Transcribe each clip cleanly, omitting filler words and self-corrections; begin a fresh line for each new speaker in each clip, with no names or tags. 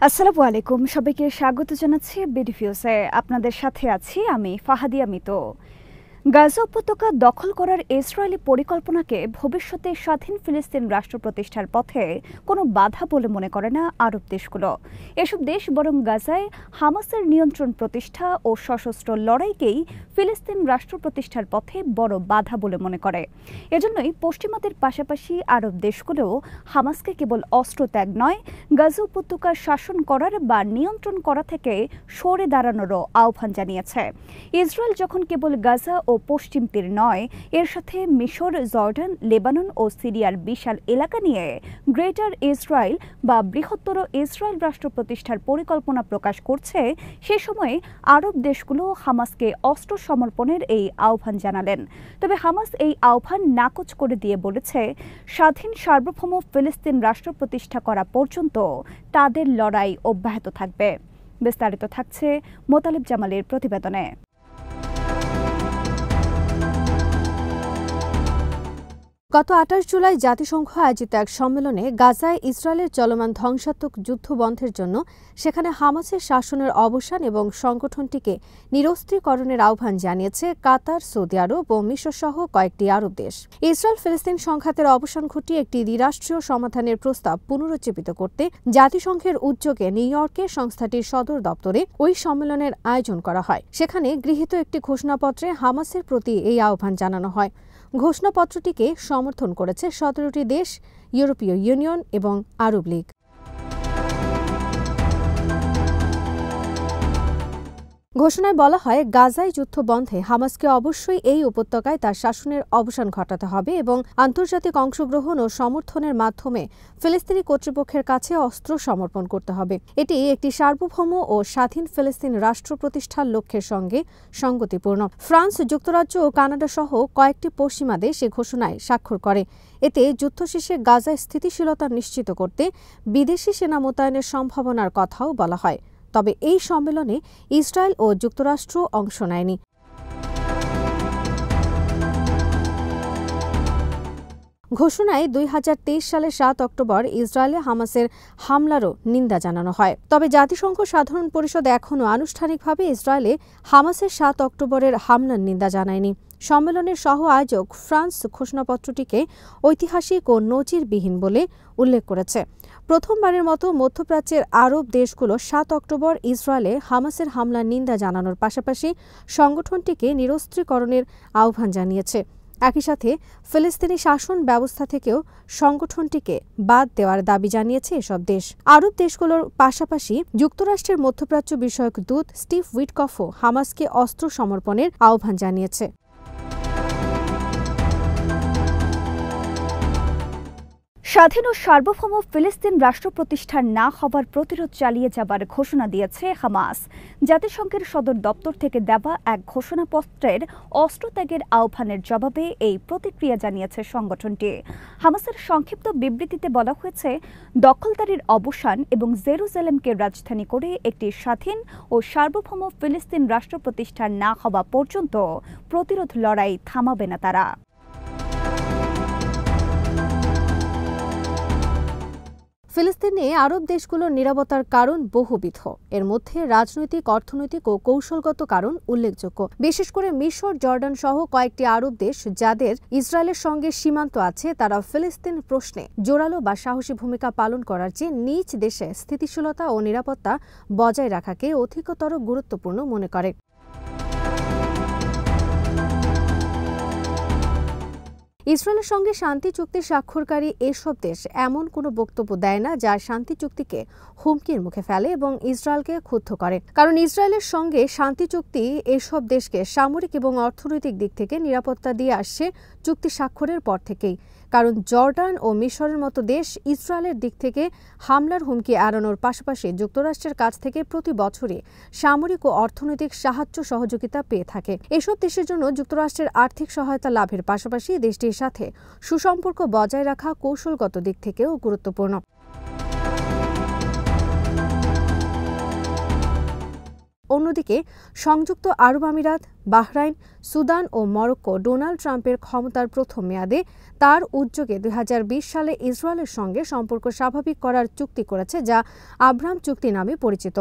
আসসালামু আলাইকুম, সবাইকে স্বাগত জানাচ্ছি বিডিফিউজে। আপনাদের সাথে আছি আমি ফাহাদিয়া মিতো। গাজা উপত্যকা দখল করার ইসরায়েলি পরিকল্পনাকে ভবিষ্যতে স্বাধীন ফিলিস্তিন রাষ্ট্র প্রতিষ্ঠার পথে কোনো বাধা বলে মনে করে না আরব দেশগুলো। এসব দেশ বরং গাজায় হামাসের নিয়ন্ত্রণ প্রতিষ্ঠা ও সশস্ত্র লড়াইকেই ফিলিস্তিন রাষ্ট্র প্রতিষ্ঠার পথে বড় বাধা বলে মনে করে। এজন্যই পশ্চিমাদের পাশাপাশি আরব দেশগুলোও হামাসকে কেবল অস্ত্র ত্যাগ নয়, গাজা উপত্যকার শাসন করার বা নিয়ন্ত্রণ করা থেকে সরে দাঁড়ানোরও আহ্বান জানিয়েছে। ইসরায়েল যখন কেবল গাজা ও পশ্চিম তীর নয়, এর সাথে মিশর, জর্ডান, লেবানন ও সিরিয়ার বিশাল এলাকা নিয়ে গ্রেটার ইসরায়েল বা বৃহত্তর ইসরায়েল রাষ্ট্র প্রতিষ্ঠার পরিকল্পনা প্রকাশ করছে, সে সময়ে আরব দেশগুলো হামাসকে অস্ত্র সমর্পণের এই আহ্বান জানালেন। তবে হামাস এই আহ্বান নাকচ করে দিয়ে বলেছে, স্বাধীন সার্বভৌম ফিলিস্তিন রাষ্ট্র প্রতিষ্ঠা করা পর্যন্ত তাদের লড়াই অব্যাহত থাকবে। বিস্তারিত থাকছে মোতালেব জামালের প্রতিবেদনে।
গত ২৮ জুলাই জাতিসংঘ আয়োজিত এক সম্মেলনে গাজায় ইসরায়েলের চলমান ধ্বংসাত্মক যুদ্ধ বন্ধের জন্য সেখানে হামাসের শাসনের অবসান এবং সংগঠনটিকে নিরস্ত্রীকরণের আহ্বান জানিয়েছে কাতার, সৌদি আরব ও মিশরসহ কয়েকটি আরব দেশ। ইসরায়েল ফিলিস্তিন সংঘাতের অবসান ঘটিয়ে একটি দ্বিরাষ্ট্রীয় সমাধানের প্রস্তাব পুনরুজ্জীবিত করতে জাতিসংঘের উদ্যোগে নিউ ইয়র্কে সংস্থাটির সদর দপ্তরে ওই সম্মেলনের আয়োজন করা হয়। সেখানে গৃহীত একটি ঘোষণাপত্রে হামাসের প্রতি এই আহ্বান জানানো হয়। ঘোষণাপত্রটিকে সমর্থন করেছে ১৭টি দেশ, ইউরোপীয় ইউনিয়ন এবং আরব লীগ। ঘোষণায় বলা হয়, গাজায় যুদ্ধ বন্ধে হামাসকে অবশ্যই এই উপত্যকায় তার শাসনের অবসান ঘটাতে হবে এবং আন্তর্জাতিক অংশগ্রহণ ও সমর্থনের মাধ্যমে ফিলিস্তিনি কর্তৃপক্ষের কাছে অস্ত্র সমর্পণ করতে হবে। এটি একটি সার্বভৌম ও স্বাধীন ফিলিস্তিন রাষ্ট্র প্রতিষ্ঠার লক্ষ্যের সঙ্গে সঙ্গতিপূর্ণ। ফ্রান্স, যুক্তরাজ্য ও কানাডা সহ কয়েকটি পশ্চিমা দেশ এ ঘোষণায় স্বাক্ষর করে। এতে যুদ্ধ শেষে গাজায় স্থিতিশীলতা নিশ্চিত করতে বিদেশি সেনা মোতায়েনের সম্ভাবনার কথাও বলা হয়। তবে এই সম্মেলনে ইসরায়েল ও যুক্তরাষ্ট্র অংশ নেয়নি। ঘোষণায় ২০২৩ সালের ৭ অক্টোবর ইসরায়েলে হামাসের হামলারও নিন্দা জানানো হয়। তবে জাতিসংঘ সাধারণ পরিষদ এখনও আনুষ্ঠানিকভাবে ইসরায়েলে হামাসের ৭ অক্টোবরের হামলার নিন্দা জানায়নি। সম্মেলনের সহ আয়োজক ফ্রান্স ঘোষণাপত্রটিকে ঐতিহাসিক ও নজিরবিহীন বলে উল্লেখ করেছে। প্রথমবারের মতো মধ্যপ্রাচ্যের আরব দেশগুলো ৭ অক্টোবর ইসরায়েলে হামাসের হামলার নিন্দা জানানোর পাশাপাশি সংগঠনটিকে নিরস্ত্রীকরণের আহ্বান জানিয়েছে। একই সাথে ফিলিস্তিনি শাসন ব্যবস্থা থেকেও সংগঠনটিকে বাদ দেওয়ার দাবি জানিয়েছে এসব দেশ। আরব দেশগুলোর পাশাপাশি যুক্তরাষ্ট্রের মধ্যপ্রাচ্য বিষয়ক দূত স্টিভ উইটকফও হামাসকে অস্ত্র সমর্পণের আহ্বান জানিয়েছে।
স্বাধীন ও সার্বভৌম ফিলিস্তিন রাষ্ট্র প্রতিষ্ঠার না হওয়ার প্রতিরোধ চালিয়ে যাবার ঘোষণা দিয়েছে হামাস। জাতিসংঘের সদর দপ্তর থেকে দেওয়া এক ঘোষণাপত্রের অস্ত্রত্যাগের আহ্বানের জবাবে এই প্রতিক্রিয়া জানিয়েছে সংগঠনটি। হামাসের সংক্ষিপ্ত বিবৃতিতে বলা হয়েছে, দখলদারির অবসান এবং জেরুজালেমকে রাজধানী করে একটি স্বাধীন ও সার্বভৌম ফিলিস্তিন রাষ্ট্র প্রতিষ্ঠা না হওয়া পর্যন্ত প্রতিরোধ লড়াই থামাবে না তারা।
ফিলিস্তিনে আরব দেশগুলোর নীরবতার কারণ বহুবিধ। এর মধ্যে রাজনৈতিক, অর্থনৈতিক ও কৌশলগত কারণ উল্লেখযোগ্য। বিশেষ করে মিশর, জর্ডান সহ কয়েকটি আরব দেশ যাদের ইসরায়েলের সঙ্গে সীমান্ত আছে, তারা ফিলিস্তিন প্রশ্নে জোরালো বা সাহসী ভূমিকা পালন করার চেয়ে নিজ দেশে স্থিতিশীলতা ও নিরাপত্তা বজায় রাখাকে অধিকতর গুরুত্বপূর্ণ মনে করে। ইসরায়েলের সঙ্গে শান্তি চুক্তি স্বাক্ষরকারী এসব দেশ এমন কোনো বক্তব্য দেয় না যা শান্তি চুক্তিকে হুমকির মুখে ফেলে এবং ইসরায়েলকে ক্ষুব্ধ করে। কারণ ইসরায়েলের সঙ্গে শান্তি চুক্তি এসব দেশকে সামরিক এবং অর্থনৈতিক দিক থেকে নিরাপত্তা দিয়ে আসছে চুক্তি স্বাক্ষরের পর থেকেই। কারণ জর্ডান ও মিশরের মতো দেশ ইসরায়েলের দিক থেকে হামলার হুমকি এড়ানোর পাশাপাশি যুক্তরাষ্ট্রের কাছ থেকে প্রতি বছরই সামরিক ও অর্থনৈতিক সাহায্য সহযোগিতা পেয়ে থাকে। এসব দেশের জন্য যুক্তরাষ্ট্রের আর্থিক সহায়তা লাভের পাশাপাশি দেশটির সাথে সুসম্পর্ক বজায় রাখা কৌশলগত দিক থেকেও গুরুত্বপূর্ণ। অন্যদিকে সংযুক্ত আরব আমিরাত, বাহরাইন, সুদান ও মরক্কো ডোনাল্ড ট্রাম্পের ক্ষমতার প্রথম মেয়াদে তার উদ্যোগে ২০২০ সালে ইসরায়েলের সঙ্গে সম্পর্ক স্বাভাবিক করার চুক্তি করেছে, যা আব্রাহাম চুক্তি নামে পরিচিত।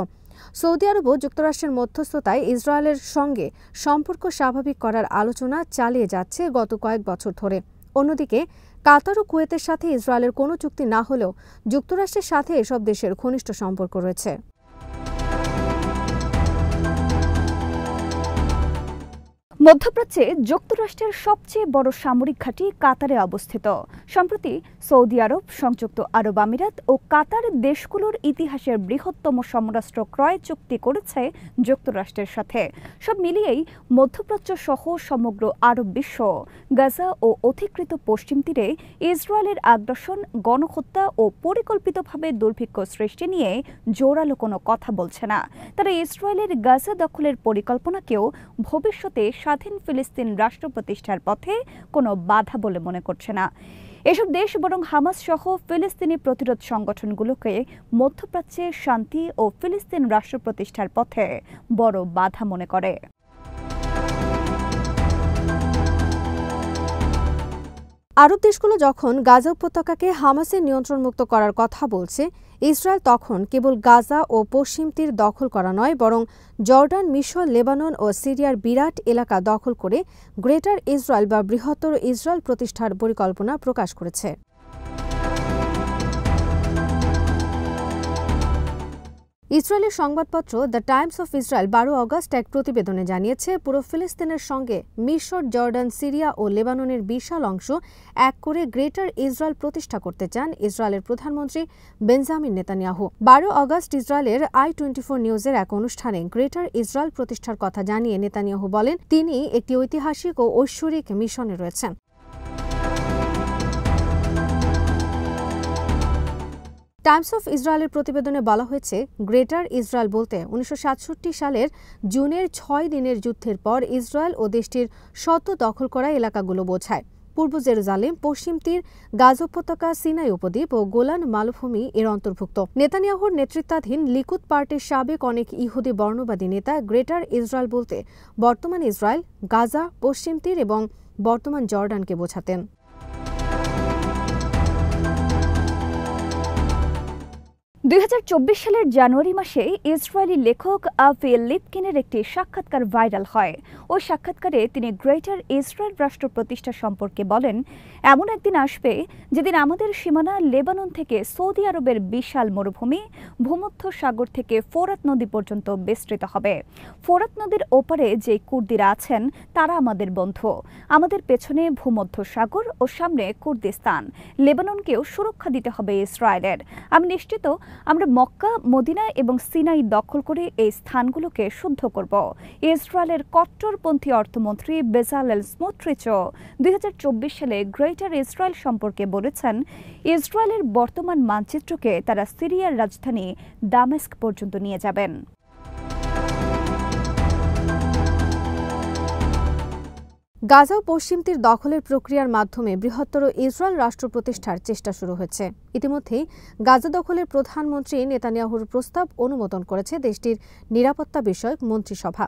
সৌদি আরবও যুক্তরাষ্ট্রের মধ্যস্থতায় ইসরায়েলের সঙ্গে সম্পর্ক স্বাভাবিক করার আলোচনা চালিয়ে যাচ্ছে গত কয়েক বছর ধরে। অন্যদিকে কাতার ও কুয়েতের সাথে ইসরায়েলের কোনো চুক্তি না হলেও যুক্তরাষ্ট্রের সাথে এসব দেশের ঘনিষ্ঠ সম্পর্ক রয়েছে।
মধ্যপ্রাচ্যে যুক্তরাষ্ট্রের সবচেয়ে বড় সামরিক ঘাঁটি কাতারে অবস্থিত। সম্প্রতি সৌদি আরব, সংযুক্ত আরব আমিরাত ও কাতার দেশগুলোর ইতিহাসের বৃহত্তম সমরাস্ত্র ক্রয় চুক্তি করেছে যুক্তরাষ্ট্রের সাথে। সব মিলিয়েই মধ্যপ্রাচ্য সহ সমগ্র আরব বিশ্ব গাজা ও অধিকৃত পশ্চিম তীরে ইসরায়েলের আগ্রাসন, গণহত্যা ও পরিকল্পিতভাবে দুর্ভিক্ষ সৃষ্টি নিয়ে জোরালো কোনো কথা বলছে না। তারা ইসরায়েলের গাজা দখলের পরিকল্পনাকেও ভবিষ্যতে স্বাধীন ফিলিস্তিন রাষ্ট্র প্রতিষ্ঠার পথে কোনো বাধা বলে মনে করছে না। এসব দেশ বরং হামাস সহ ফিলিস্তিনি প্রতিরোধ সংগঠনগুলোকে মধ্যপ্রাচ্যে শান্তি ও ফিলিস্তিন রাষ্ট্র প্রতিষ্ঠার পথে বড় বাধা মনে করে।
আরব দেশগুলো যখন গাজা উপত্যকাকে হামাসের নিয়ন্ত্রণমুক্ত করার কথা বলছে, ইসরায়েল তখন কেবল গাজা ও পশ্চিম তীর দখল করা নয়, বরং জর্ডান, মিশর, লেবানন ও সিরিয়ার বিরাট এলাকা দখল করে গ্রেটার ইসরায়েল বা বৃহত্তর ইসরায়েল প্রতিষ্ঠার পরিকল্পনা প্রকাশ করেছে। ইসরায়েলের সংবাদপত্র the Times of Israel ১২ August এক প্রতিবেদনে জানিয়েছে, পুরো ফিলিস্তিনের সঙ্গে মিশর, জর্ডান, সিরিয়া ও লেবাননের বিশাল অংশ এক করে গ্রেটার ইসরায়েল প্রতিষ্ঠা করতে চান ইসরায়েলের প্রধানমন্ত্রী বেঞ্জামিন নেতানিয়াহু। ১২ অগস্ট ইসরায়েলের i24 নিউজের এক অনুষ্ঠানে গ্রেটার ইসরায়েল প্রতিষ্ঠার কথা জানিয়ে নেতানিয়াহু বলেন, তিনি একটি ঐতিহাসিক ও ঐশ্বরিক মিশনে রয়েছেন। টাইমস অফ ইসরায়েলের প্রতিবেদনে বলা হয়েছে, গ্রেটার ইসরায়েল বলতে ১৯৬৭ সালের জুনের ৬ দিনের যুদ্ধের পর ইসরায়েল ও দেশটির সদ্য দখল করা এলাকাগুলো বোঝায়। পূর্ব জেরুজালেম, পশ্চিম তীর, গাজা উপত্যকা, সিনাই উপদ্বীপ ও গোলান মালভূমি এর অন্তর্ভুক্ত। নেতানিয়াহুর নেতৃত্বাধীন লিকুদ পার্টির সাবেক অনেক ইহুদি বর্ণবাদী নেতা গ্রেটার ইসরায়েল বলতে বর্তমান ইসরায়েল, গাজা, পশ্চিম তীর এবং বর্তমান জর্ডানকে বোঝাতেন।
২০২৪ সালের জানুয়ারি মাসে ইসরায়েলি লেখক আভি লিপকিনের একটি সাক্ষাৎকার ভাইরাল হয়। ওই সাক্ষাৎকারে তিনি গ্রেটার ইসরায়েল রাষ্ট্র প্রতিষ্ঠা সম্পর্কে বলেন, এমন একদিন আসবে যেদিন আমাদের সীমানা লেবানন থেকে সৌদি আরবের বিশাল মরুভূমি, ভূমধ্য সাগর থেকে ফোরাত নদী পর্যন্ত বিস্তৃত হবে। ফোরাত নদীর ওপারে যে কুর্দিরা আছেন তারা আমাদের বন্ধু। আমাদের পেছনে ভূমধ্য সাগর ও সামনে কুর্দিস্তান। লেবাননকেও সুরক্ষা দিতে হবে ইসরায়েলের। আমি নিশ্চিত আমরা মক্কা, মদিনা এবং সিনাই দখল করে এই স্থানগুলোকে শুদ্ধ করব। ইসরায়েলের কট্টরপন্থী অর্থমন্ত্রী বেজালেল স্মোট্রিচও ২০২৪ সালে গ্রেটার ইসরায়েল সম্পর্কে বলেছেন, ইসরায়েলের বর্তমান মানচিত্রকে তারা সিরিয়ার রাজধানী দামেস্ক পর্যন্ত নিয়ে যাবেন।
গাজা ও পশ্চিম তীর দখলের প্রক্রিয়ার মাধ্যমে বৃহত্তর ইসরায়েল রাষ্ট্র প্রতিষ্ঠার চেষ্টা শুরু হয়েছে। ইতিমধ্যেই গাজা দখলের প্রধানমন্ত্রী নেতানিয়াহুর প্রস্তাব অনুমোদন করেছে দেশটির নিরাপত্তা বিষয়ক মন্ত্রিসভা।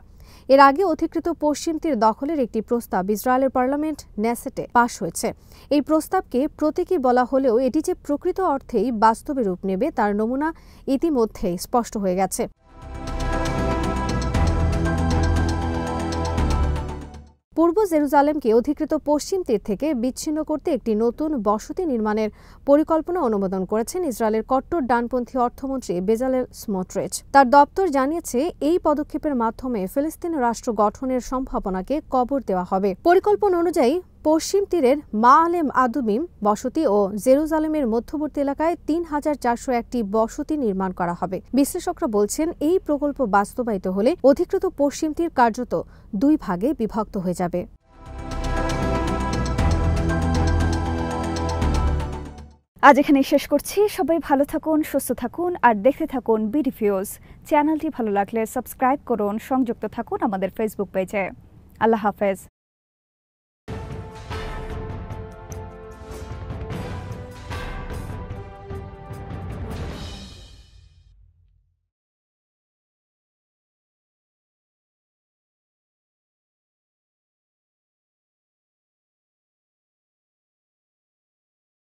এর আগে অধিকৃত পশ্চিম তীর দখলের একটি প্রস্তাব ইসরায়েলের পার্লামেন্ট নেসেটে পাশ হয়েছে। এই প্রস্তাবকে প্রতীকী বলা হলেও এটি যে প্রকৃত অর্থেই বাস্তবে রূপ নেবে তার নমুনা ইতিমধ্যেই স্পষ্ট হয়ে গেছে। পূর্ব জেরুজালেমকে অধিকৃত পশ্চিম তীর থেকে বিচ্ছিন্ন করতে একটি নতুন বসতি নির্মাণের পরিকল্পনা অনুমোদন করেছেন ইসরায়েলের কট্টর ডানপন্থী অর্থমন্ত্রী বেজালেল স্মোট্রিচ। তার দপ্তর জানিয়েছে, এই পদক্ষেপের মাধ্যমে ফিলিস্তিন রাষ্ট্র গঠনের সম্ভাবনাকে কবর দেওয়া হবে। পরিকল্পনা অনুযায়ী পশ্চিম তীরের মাআলেম আদুমিম বসতি ও জেরুজালেমের মধ্যবর্তী এলাকায় ৩,৪০১টি বসতি নির্মাণ করা হবে। বিশ্লেষকরা বলছেন, এই প্রকল্প বাস্তবায়িত হলে অধিকৃত পশ্চিম তীর কার্যত ২ ভাগে বিভক্ত হয়ে যাবে।
আজ এখানেই শেষ করছি। সবাই ভালো থাকুন, সুস্থ থাকুন আর দেখতে থাকুন বিডি ভিউজ। চ্যানেলটি ভালো লাগলে সাবস্ক্রাইব করুন, সংযুক্ত থাকুন আমাদের ফেসবুক পেজে। আল্লাহ হাফেজ।